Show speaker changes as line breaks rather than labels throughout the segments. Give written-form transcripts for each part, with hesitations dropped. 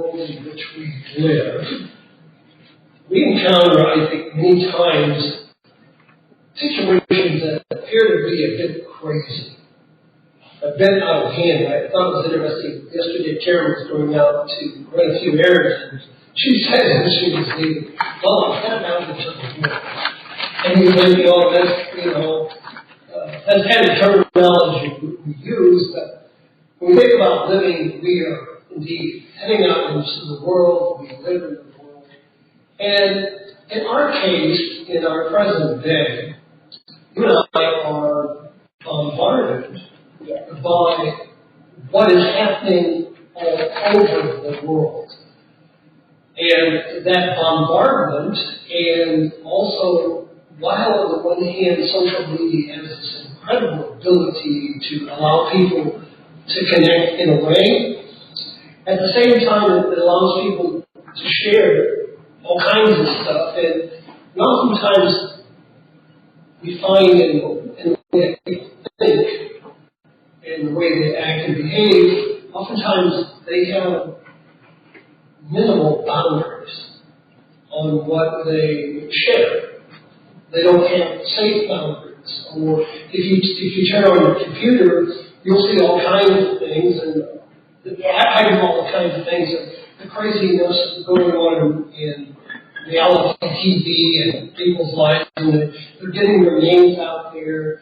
world in which we live, we encounter, I think, many times situations that appear to be a bit crazy, a bit out of hand. I thought it was interesting. Yesterday, Karen was going out to run a few errands, and she said that she was leaving, well, I'm kind of out of the world. And we went, that's kind of terminology we use, but when we think about living, we are indeed heading out into the world, we live in the world. And in our case, in our present day, you and I are bombarded by what is happening all over the world. And that bombardment, and also, while on the one hand, social media has this incredible ability to allow people to connect in a way, at the same time it allows people to share all kinds of stuff. And oftentimes we find in the way they think, in the way they act and behave, oftentimes they have minimal boundaries on what they share. They don't have safe boundaries. Or if you turn on your computer, you'll see all kinds of things, and I do all kinds of things, the craziness going on in reality TV and people's lives, and they're getting their names out there.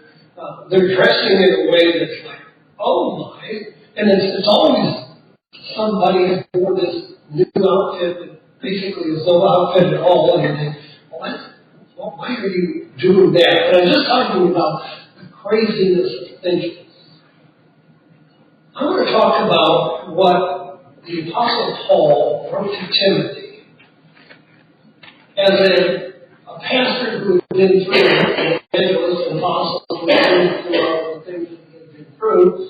They're dressing in a way that's like, oh my, and it's always somebody has worn this new outfit that basically is no outfit at all, and you think, well, why are you doing that? And I'm just talking about the craziness of thinking. I want to talk about what the Apostle Paul wrote to Timothy. As a pastor who had been through, an evangelist, an apostle, who had been through all the things that he had been through,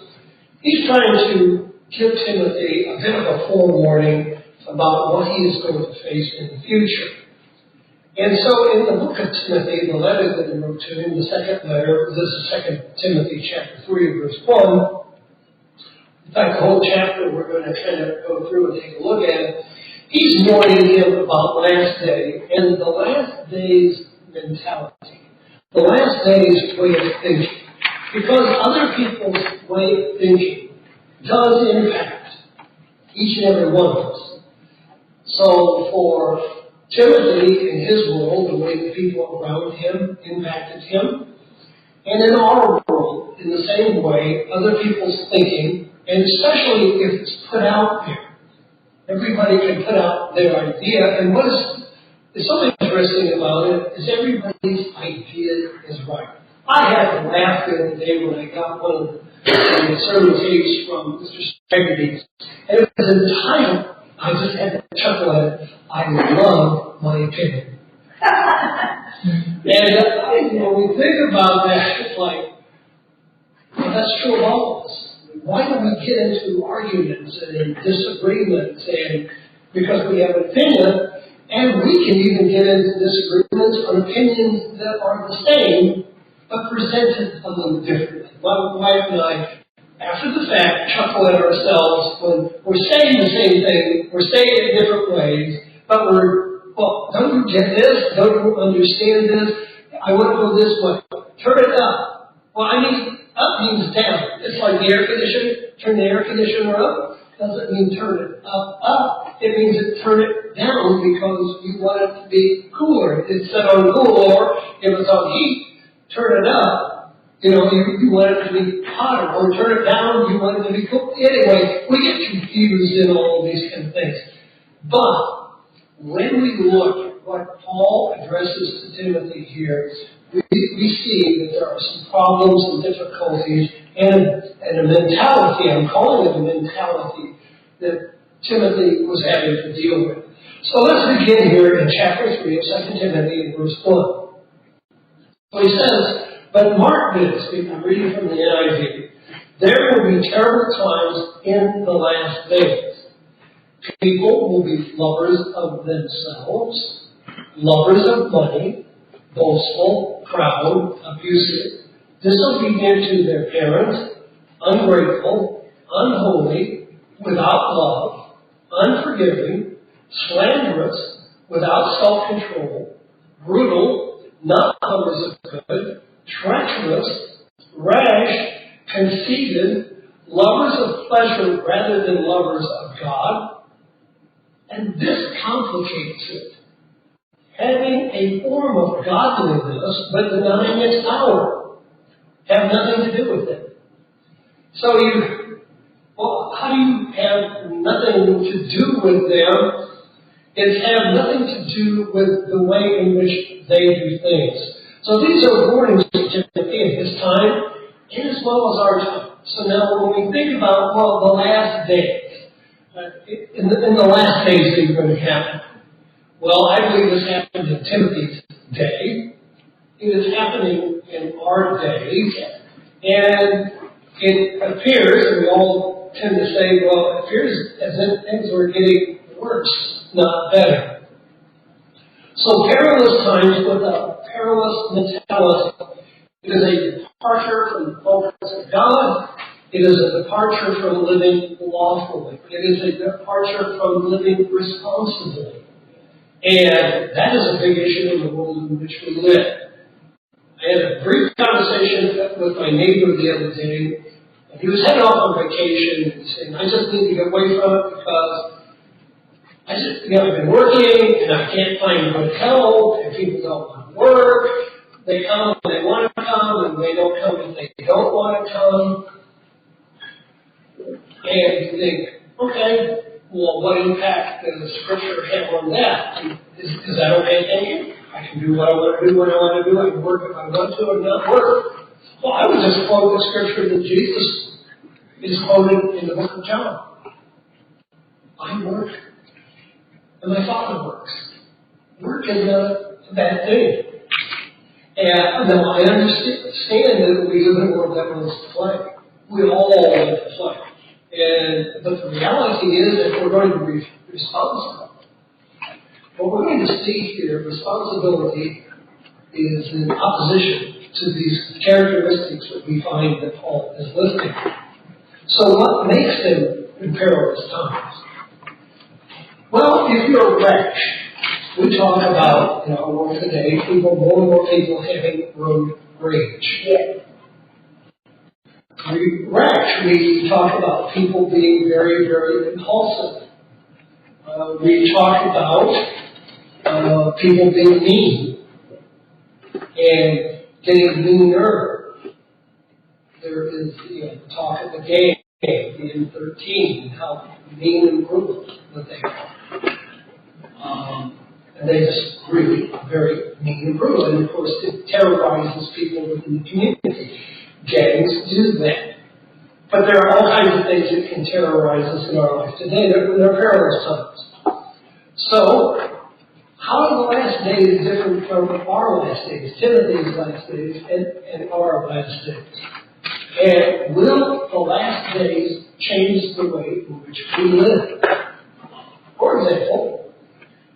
he's trying to give Timothy a bit of a forewarning about what he is going to face in the future. And so in the book of Timothy, the letter that he wrote to him, the second letter, this is 2 Timothy chapter 3, verse 1. In fact, the whole chapter we're going to kind of go through and take a look at it. He's warning him about last day and the last day's mentality, the last day's way of thinking. Because other people's way of thinking does impact each and every one of us. So for Timothy in his world, the way the people around him impacted him, and in our world, in the same way, other people's thinking, and especially if it's put out there. Everybody can put out their idea, and what is so interesting about it is everybody's idea is right. I had to laugh the other day when I got one of the sermon tapes from Mr. Spaghetti, and it was entitled, I just had to chuckle at it, I love my opinion. And when we think about that, it's like, well, that's true of all of us. Why do we get into arguments and disagreements? And because we have an opinion, and we can even get into disagreements on opinions that are the same, but presented a little differently. My wife and I, after the fact, chuckle at ourselves when we're saying the same thing, we're saying it in different ways, but well, don't you get this? Don't you understand this? I want to go this way. Turn it up. Well, I mean, up means down. It's like the air conditioner. Turn the air conditioner up. Doesn't mean turn it up. It means turn it down because you want it to be cooler. It's set on cool, or if it's on heat, turn it up. You want it to be hotter, or turn it down, you want it to be cool. Anyway, we get confused in all of these kind of things. But when we look at what Paul addresses to Timothy here, we see that there are some problems and difficulties and a mentality, I'm calling it a mentality, that Timothy was having to deal with. So let's begin here in chapter 3 of 2 Timothy in verse 1. So he says, but mark this, I'm reading from the NIV, there will be terrible times in the last days. People will be lovers of themselves, lovers of money, boastful, proud, abusive, disobedient to their parents, ungrateful, unholy, without love, unforgiving, slanderous, without self-control, brutal, not lovers of good, treacherous, rash, conceited, lovers of pleasure rather than lovers of God. And this complicates it. Having a form of godliness but denying its power. Have nothing to do with it. So how do you have nothing to do with them? It's have nothing to do with the way in which they do things. So these are warnings to Timothy at his time, and as well as our time. So now when we think about, the last days, in the last days things are going to happen. Well, I believe this happened in Timothy's day. It is happening in our days. And it appears, and we all tend to say, it appears as if things are getting worse, not better. So perilous times with a perilous mentality. It is a departure from the focus of God. It is a departure from living lawfully. It is a departure from living responsibly. And that is a big issue in the world in which we live. I had a brief conversation with my neighbor the other day, and he was heading off on vacation, and he's saying, I just need to get away from it because I've been working, and I can't find good help, and people don't want to work. They come when they want to come, and they don't come if they don't want to come. And you think, okay, well, what impact does Scripture have on that? Is that okay? Thank you. I can do what I want to do when I want to do. I can work if I want to and not work. Well, I would just quote the Scripture that Jesus is quoting in the book of John. I work, and my Father works. Work is not a bad thing. And now I understand that we live in a world that wants to play. We all want to play. But the reality is that we're going to be responsible. What we're going to see here, responsibility is in opposition to these characteristics that we find that Paul is listing. So what makes them in perilous times? Well, if you're rash, we talk about in our world today, more and more people having road rage. Yeah. We talk about people being very, very impulsive. We talk about people being mean and getting meaner. There is talk of the gang, the M13, and how mean and brutal that they are. And they just really are very mean and brutal. And of course, it terrorizes people within the community. Gangs do that. But there are all kinds of things that can terrorize us in our life today. They're perilous times. So, how are the last days different from our last days, Timothy's last days, and our last days? And will the last days change the way in which we live? For example,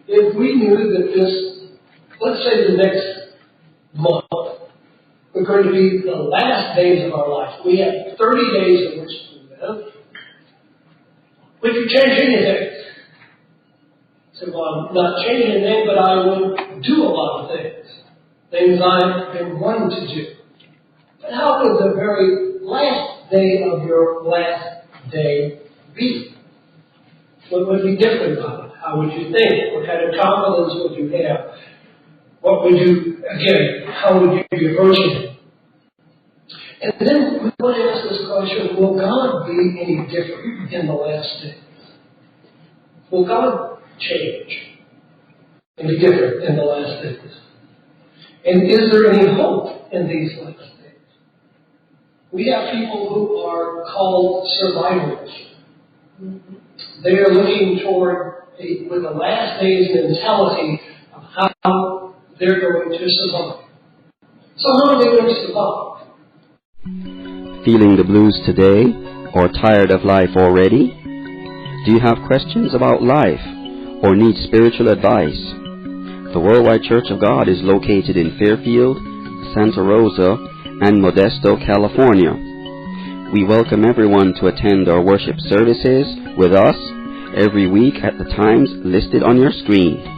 if we knew that let's say the next month, we're going to be the last days of our life. We have 30 days in which to live. We could change anything. So, I'm not changing anything, but I would do a lot of things. Things I've been wanting to do. But how would the very last day of your last day be? What would be different about it? How would you think? What kind of confidence would you have? What would you, again, how would you be approaching it? And then we want to ask this question, will God be any different in the last days? Will God change and be different in the last days? And is there any hope in these last days? We have people who are called survivors. They are looking toward, with the last days mentality of how they're going to survive. So how are they going to survive?
Feeling the blues today, or tired of life already? Do you have questions about life, or need spiritual advice? The Worldwide Church of God is located in Fairfield, Santa Rosa, and Modesto, California. We welcome everyone to attend our worship services with us every week at the times listed on your screen.